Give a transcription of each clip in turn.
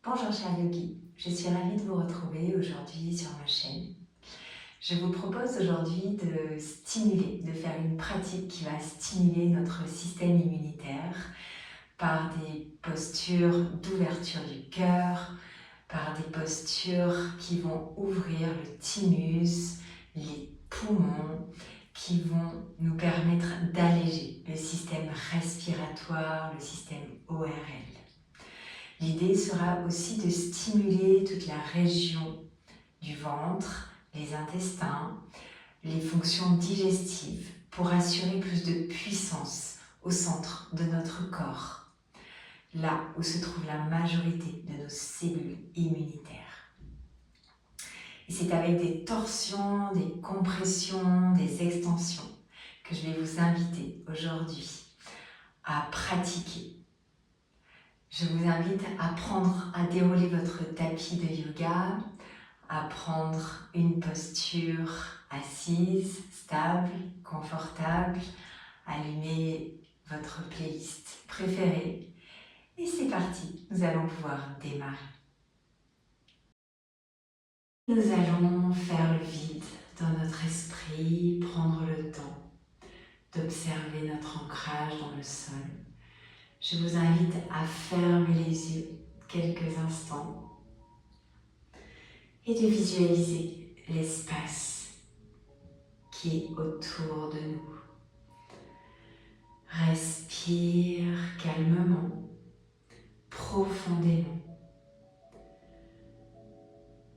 Bonjour cher yogi, je suis ravie de vous retrouver aujourd'hui sur ma chaîne. Je vous propose aujourd'hui de faire une pratique qui va stimuler notre système immunitaire par des postures d'ouverture du cœur, par des postures qui vont ouvrir le thymus, les poumons, qui vont nous permettre d'alléger le système respiratoire, le système ORL. L'idée sera aussi de stimuler toute la région du ventre, les intestins, les fonctions digestives pour assurer plus de puissance au centre de notre corps, là où se trouve la majorité de nos cellules immunitaires. Et c'est avec des torsions, des compressions, des extensions que je vais vous inviter aujourd'hui à pratiquer. Je vous invite à dérouler votre tapis de yoga, à prendre une posture assise, stable, confortable, allumer votre playlist préférée. Et c'est parti, nous allons pouvoir démarrer. Nous allons faire le vide dans notre esprit, prendre le temps d'observer notre ancrage dans le sol. Je vous invite à fermer les yeux quelques instants et de visualiser l'espace qui est autour de nous. Respire calmement, profondément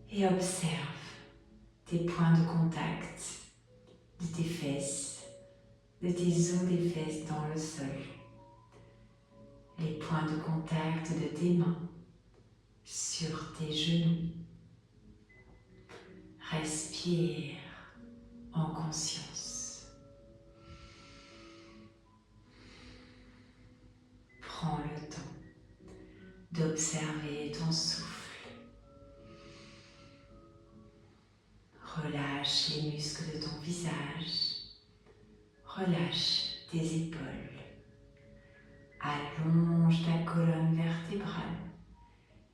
et observe tes points de contact de tes fesses, de tes os des fesses dans le sol, les points de contact de tes mains sur tes genoux. Respire en conscience. Prends le temps d'observer ton souffle. Relâche les muscles de ton visage. Relâche tes épaules. Allonge ta colonne vertébrale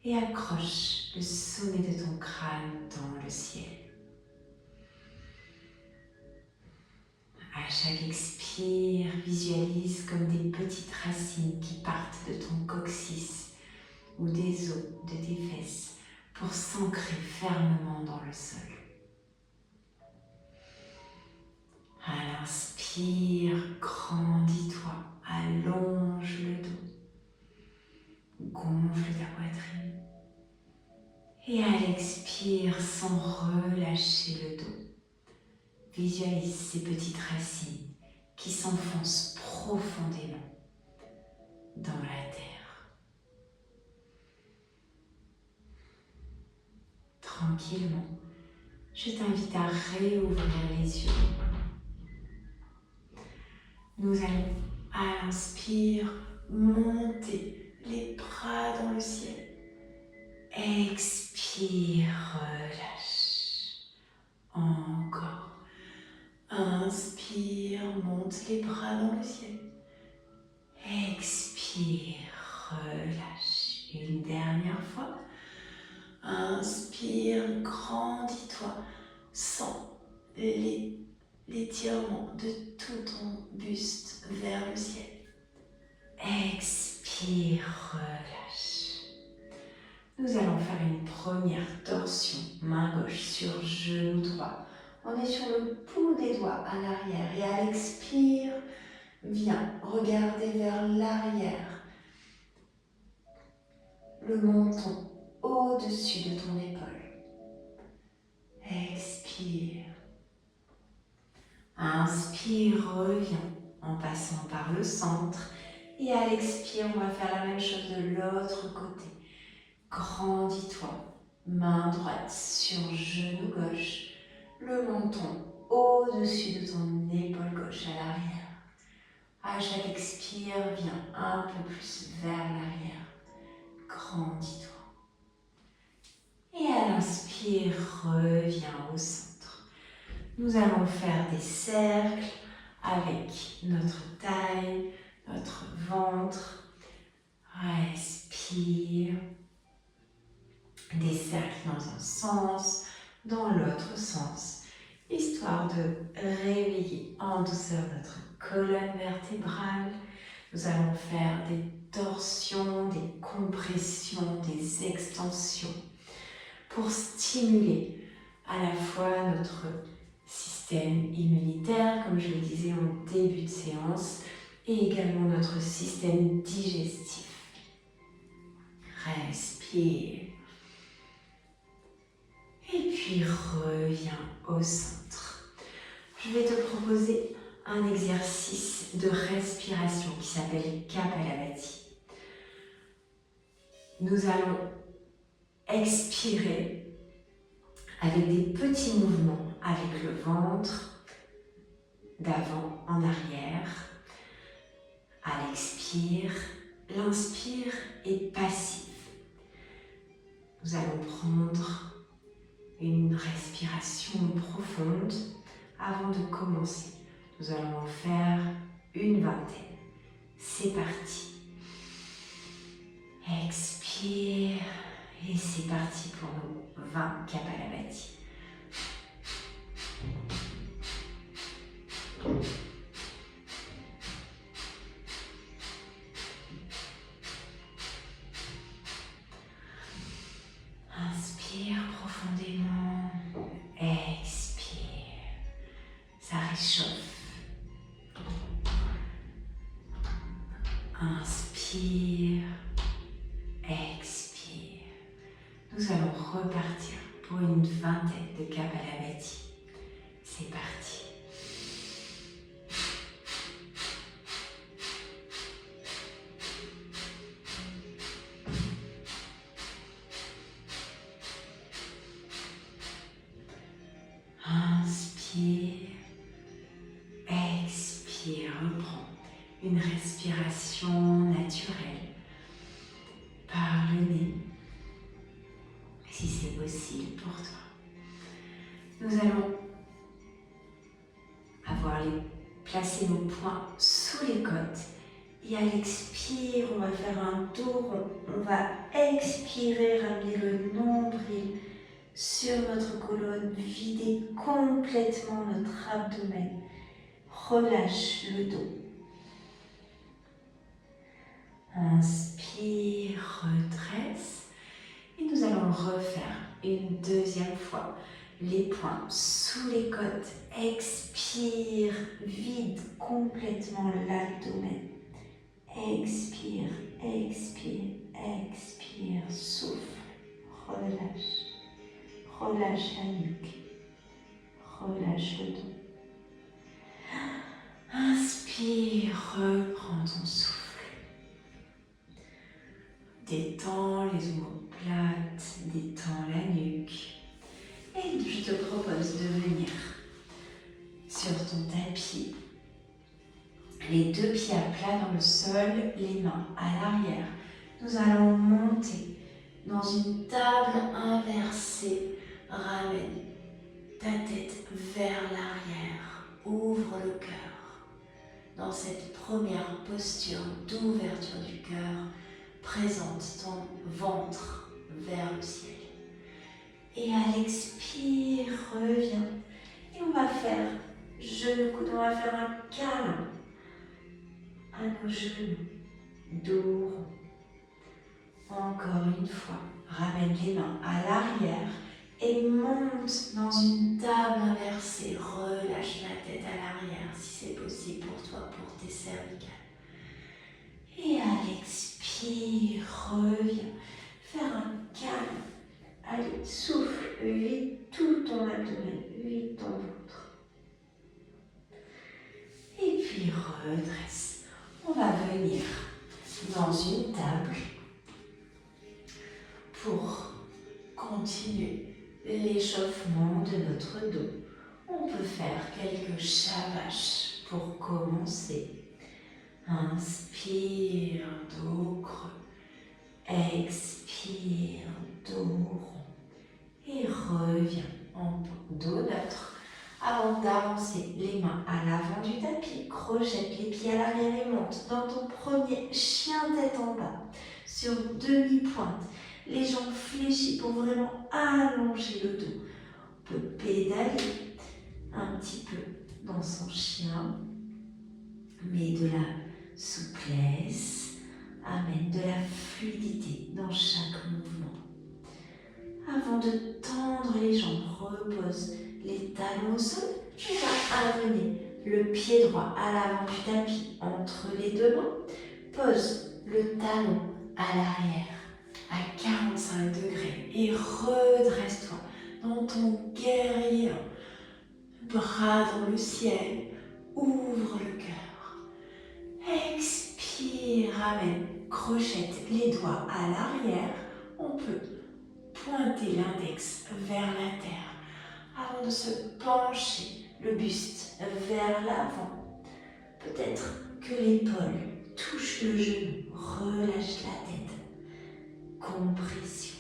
et accroche le sommet de ton crâne dans le ciel. À chaque expire, visualise comme des petites racines qui partent de ton coccyx ou des os de tes fesses pour s'ancrer fermement dans le sol. À l'inspire, grandis-toi, allonge le dos, gonfle ta poitrine. Et à l'expire, sans relâcher le dos, visualise ces petites racines qui s'enfoncent profondément dans la terre. Tranquillement, je t'invite à réouvrir les yeux. Nous allons, à l'inspire, monter les bras dans le ciel. Expire, relâche. Encore. Inspire, monte les bras dans le ciel. Expire, relâche. Une dernière fois. Inspire, grandis-toi. Sens l'étirement de tout ton buste vers le ciel. Expire, relâche. Nous allons faire une première torsion, main gauche sur genou droit. On est sur le bout des doigts à l'arrière et à l'expire, viens regarder vers l'arrière. Le menton au-dessus de ton épaule. Expire. Inspire, reviens en passant par le centre. Et à l'expire, on va faire la même chose de l'autre côté. Grandis-toi, main droite sur genou gauche, le menton au-dessus de ton épaule gauche à l'arrière. À chaque expire, viens un peu plus vers l'arrière. Grandis-toi. Et à l'inspire, reviens au centre. Nous allons faire des cercles avec notre taille, notre ventre. Respire. dans l'autre sens, histoire de réveiller en douceur notre colonne vertébrale. Nous allons faire des torsions, des compressions, des extensions pour stimuler à la fois notre système immunitaire, comme je le disais en début de séance, et également notre système digestif. Respire. Et puis reviens au centre. Je vais te proposer un exercice de respiration qui s'appelle Kapalabhati. Nous allons expirer avec des petits mouvements avec le ventre, d'avant en arrière. À l'expire, l'inspire est passif. Nous allons prendre une respiration profonde avant de commencer. Nous allons en faire une vingtaine. C'est parti. Expire et c'est parti pour nos 20 Kapalabhati. Inspire profondément, expire, ça réchauffe. Inspire, expire. Nous allons repartir pour une vingtaine de Kapalabhati. C'est parti. Inspire, expire, reprends une respiration naturelle par le nez, si c'est possible pour toi. Nous allons placer nos poings sous les côtes et à l'expire, on va faire un tour rond. On va expirer, ramener le nombril sur notre colonne, vider complètement notre abdomen. Relâche le dos. Inspire, redresse. Et nous allons refaire une deuxième fois. Les poings sous les côtes. Expire, vide complètement l'abdomen. Expire, expire, expire, souffle, relâche. Relâche la nuque, relâche le dos. Inspire, reprends ton souffle. Détends les omoplates, détends la nuque. Et je te propose de venir sur ton tapis. Les deux pieds à plat dans le sol, les mains à l'arrière. Nous allons monter dans une table inversée. Ramène ta tête vers l'arrière. Ouvre le cœur. Dans cette première posture d'ouverture du cœur, présente ton ventre vers le ciel. Et à l'expire, reviens. Et on va faire genou, coude, on va faire un câlin à nos genoux, dos rond. Encore une fois, ramène les mains à l'arrière et monte dans une table inversée. Relâche la tête à l'arrière si c'est possible pour toi, pour tes cervicales. Et à l'expire, reviens. Faire un câlin. Allez, souffle, vide tout ton abdomen, vide ton ventre. Et puis redresse. On va venir dans une table pour continuer l'échauffement de notre dos. On peut faire quelques shavash pour commencer. Inspire, dos creux. Expire, dos rond. Et reviens en dos neutre. Avant d'avancer les mains à l'avant du tapis, projette les pieds à l'arrière et monte dans ton premier chien tête en bas, sur demi-pointe. Les jambes fléchies pour vraiment allonger le dos. peut pédaler un petit peu dans son chien, mais de la souplesse, amène de la fluidité dans chaque mouvement. Avant de tendre les jambes, repose les talons au sol. Tu vas amener le pied droit à l'avant du tapis entre les deux mains. Pose le talon à l'arrière à 45 degrés et redresse-toi dans ton guerrier. Bras dans le ciel, ouvre le cœur. Expire, amène, crochette les doigts à l'arrière. On peut pointer l'index vers la terre avant de se pencher le buste vers l'avant. Peut-être que l'épaule touche le genou, relâche la tête. Compression.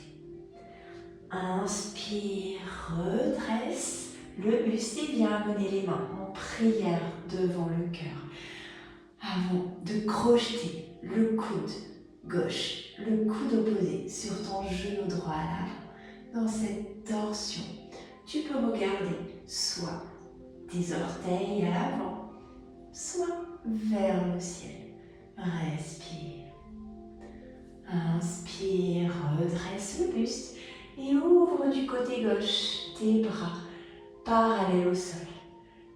Inspire, redresse le buste et viens amener les mains en prière devant le cœur. Avant de crocheter le coude gauche, le coude opposé sur ton genou droit à l'avant. Dans cette torsion, tu peux regarder soit tes orteils à l'avant, soit vers le ciel. Respire. Inspire, redresse le buste et ouvre du côté gauche tes bras parallèles au sol.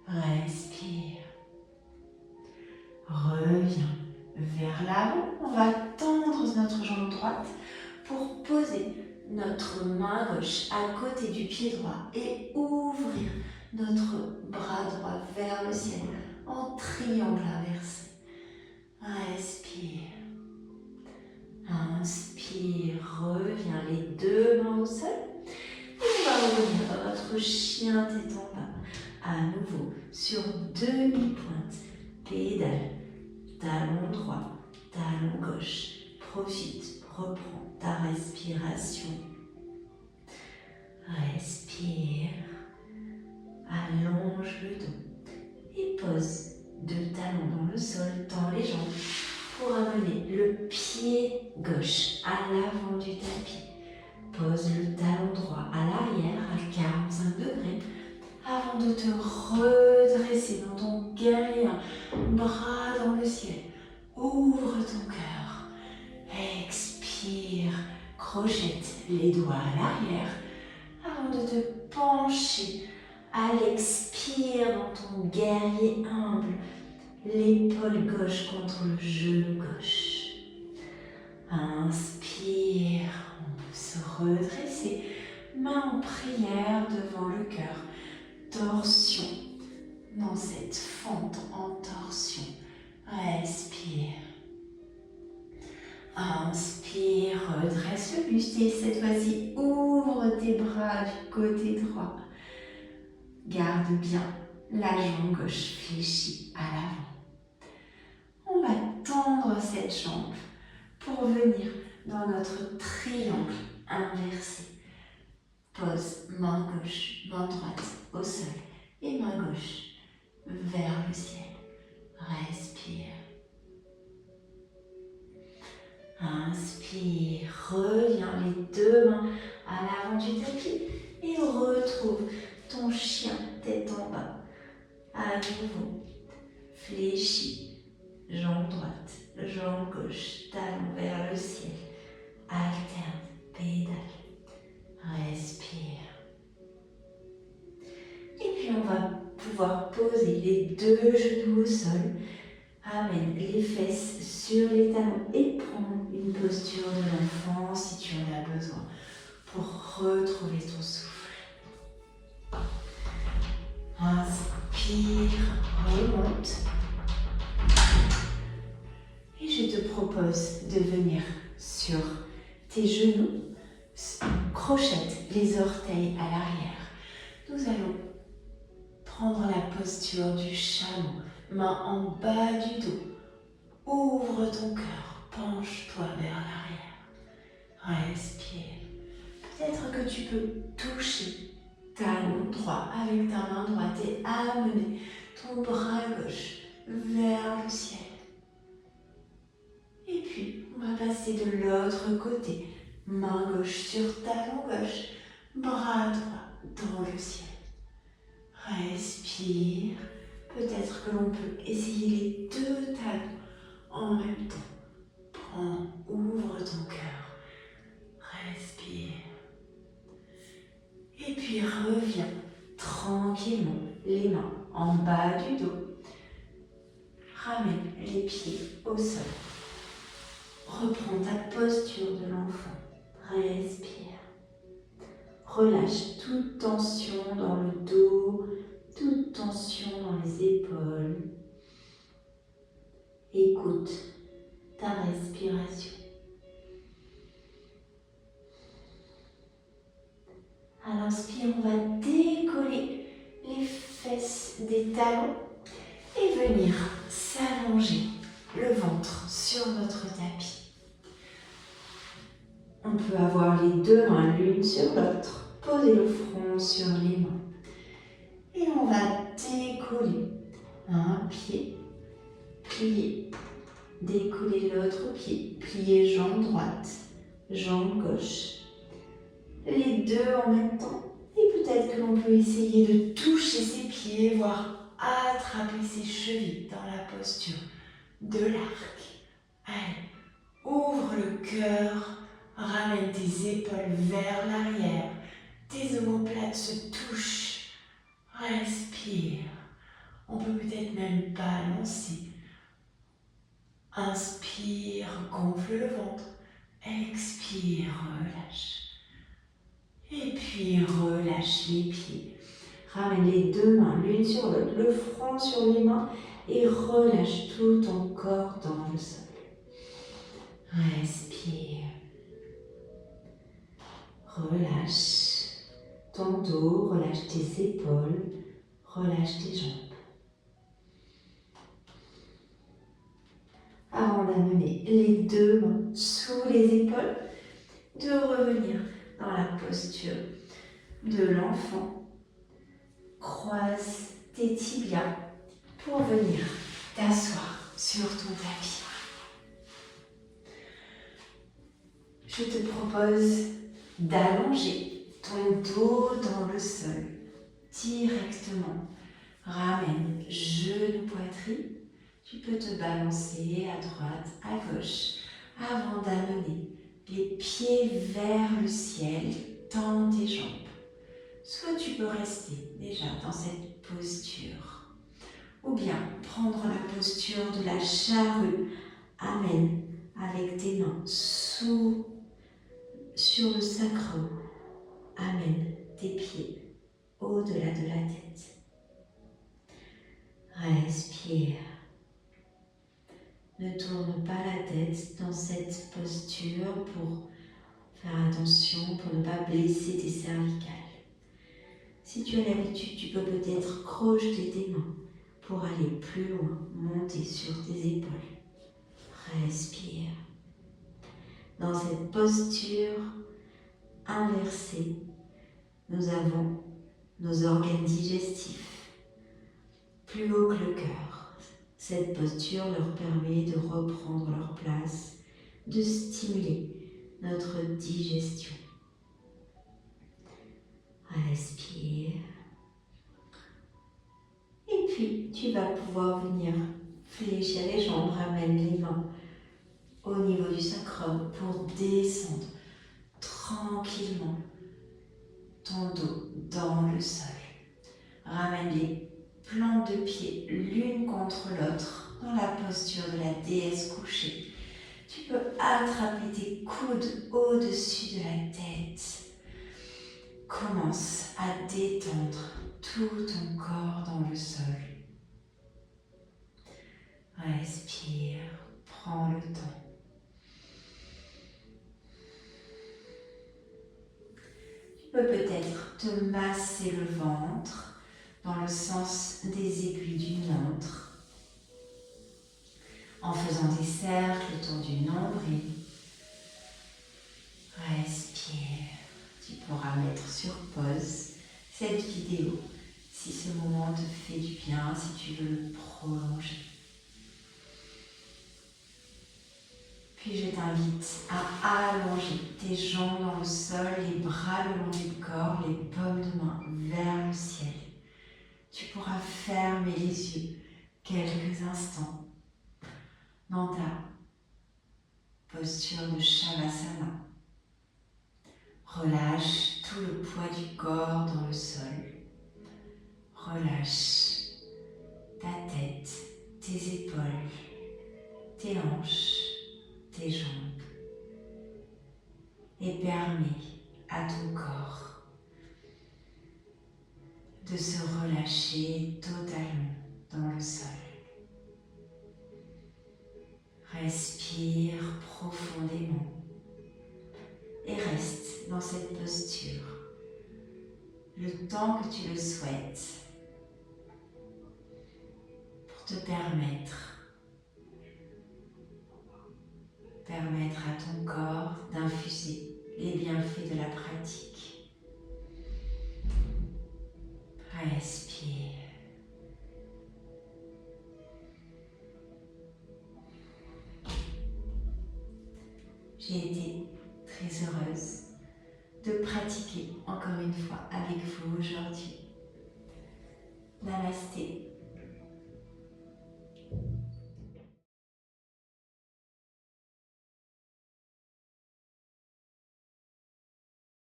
Respire. Reviens vers l'avant. On va tendre notre jambe droite pour poser notre main gauche à côté du pied droit et ouvrir notre bras droit vers le ciel en triangle inversé. Respire. Inspire, reviens les deux mains au sol. Et on va revenir dans notre chien tête en bas. À nouveau, sur demi-pointe, pédale, talon droit, talon gauche. Profite, reprends ta respiration. Respire, allonge le dos et pose deux talons dans le sol, tends les jambes pour amener le pied gauche à l'avant du tapis. Pose le talon droit à l'arrière à 45 degrés avant de te redresser dans ton guerrier, bras dans le ciel. Ouvre ton cœur. Expire, crochette les doigts à l'arrière avant de te pencher à l'expire dans ton guerrier humble. L'épaule gauche contre le genou gauche. Inspire, on peut se redresser, main en prière devant le cœur. Torsion dans cette fente en torsion. Respire. Inspire, redresse le buste et cette fois-ci ouvre tes bras du côté droit. Garde bien la jambe gauche fléchie à l'avant. On va tendre cette jambe pour venir dans notre triangle inversé. Pose main gauche, main droite au sol et main gauche vers le ciel. Respire. Inspire, reviens les deux mains à l'avant du tapis et retrouve ton chien tête en bas. À nouveau, fléchis, jambe droite, jambe gauche, talon vers le ciel. Alterne, pédale. Respire. Et puis on va pouvoir poser les deux genoux au sol. Amène les fesses sur les talons et prends une posture de l'enfant si tu en as besoin pour retrouver ton souffle. Inspire, remonte. Et je te propose de venir sur tes genoux, crochette les orteils à l'arrière. Nous allons prendre la posture du chameau, main en bas du dos. Ouvre ton cœur, penche-toi vers l'arrière. Respire. Peut-être que tu peux toucher talon droit avec ta main droite et amener ton bras gauche vers le ciel. Et puis, on va passer de l'autre côté. Main gauche sur talon gauche, bras droit dans le ciel. Respire. Peut-être que l'on peut essayer les deux talons en même temps. Ouvre ton cœur. Respire. Et puis reviens tranquillement, les mains en bas du dos. Ramène les pieds au sol. Reprends ta posture de l'enfant. Respire. Relâche toute tension dans le dos, toute tension dans les épaules. Écoute ta respiration. À l'inspire, on va décoller les fesses des talons et venir s'allonger le ventre sur notre tapis. On peut avoir les deux mains l'une sur l'autre, poser le front sur les mains. Et on va décoller un pied, plier, décoller l'autre pied, plier jambe droite, jambe gauche. Les deux en même temps. Et peut-être que l'on peut essayer de toucher ses pieds, voire attraper ses chevilles dans la posture de l'arc. Allez, ouvre le cœur, ramène tes épaules vers l'arrière, tes omoplates se touchent, respire. On peut peut-être même balancer. Inspire, gonfle le ventre, expire, relâche. Et puis relâche les pieds. Ramène les deux mains l'une sur l'autre, le front sur les mains et relâche tout ton corps dans le sol. Respire. Relâche ton dos, relâche tes épaules, relâche tes jambes. Avant d'amener les deux mains sous les épaules, de revenir dans la posture de l'enfant. Croise tes tibias pour venir t'asseoir sur ton tapis. Je te propose d'allonger ton dos dans le sol directement. Ramène genou, poitrine. Tu peux te balancer à droite, à gauche avant d'amener les pieds vers le ciel. Tends tes jambes. Soit tu peux rester déjà dans cette posture, ou bien prendre la posture de la charrue. Amène avec tes mains sur le sacrum. Amène tes pieds au-delà de la tête. Respire. Ne tourne pas la tête dans cette posture pour faire attention, pour ne pas blesser tes cervicales. Si tu as l'habitude, tu peux peut-être crocheter tes mains pour aller plus loin, monter sur tes épaules. Respire. Dans cette posture inversée, nous avons nos organes digestifs plus haut que le cœur. Cette posture leur permet de reprendre leur place, de stimuler notre digestion. Respire. Et puis, tu vas pouvoir venir fléchir les jambes, ramène les mains au niveau du sacrum pour descendre tranquillement ton dos dans le sol. Ramène les plantes de pied l'une contre l'autre dans la posture de la déesse couchée. Tu peux attraper tes coudes au-dessus de la tête. Commence à détendre tout ton corps dans le sol. Respire, prends le temps. Tu peux peut-être te masser le ventre dans le sens des aiguilles d'une montre, en faisant des cercles autour du nombril. Respire. Tu pourras mettre sur pause cette vidéo si ce moment te fait du bien, si tu veux le prolonger. Puis je t'invite à allonger tes jambes dans le sol, les bras le long du corps, les paumes de main vers le ciel. Tu pourras fermer les yeux quelques instants dans ta posture de Shavasana. Relâche tout le poids du corps dans le sol. Relâche ta tête, tes épaules, tes hanches, tes jambes. Et permets à ton corps de se relâcher totalement dans le sol. Respire profondément et reste dans cette posture le temps que tu le souhaites pour te permettre à ton corps d'infuser les bienfaits de la pratique. Respire. J'ai été très heureuse de pratiquer encore une fois avec vous aujourd'hui. Namasté.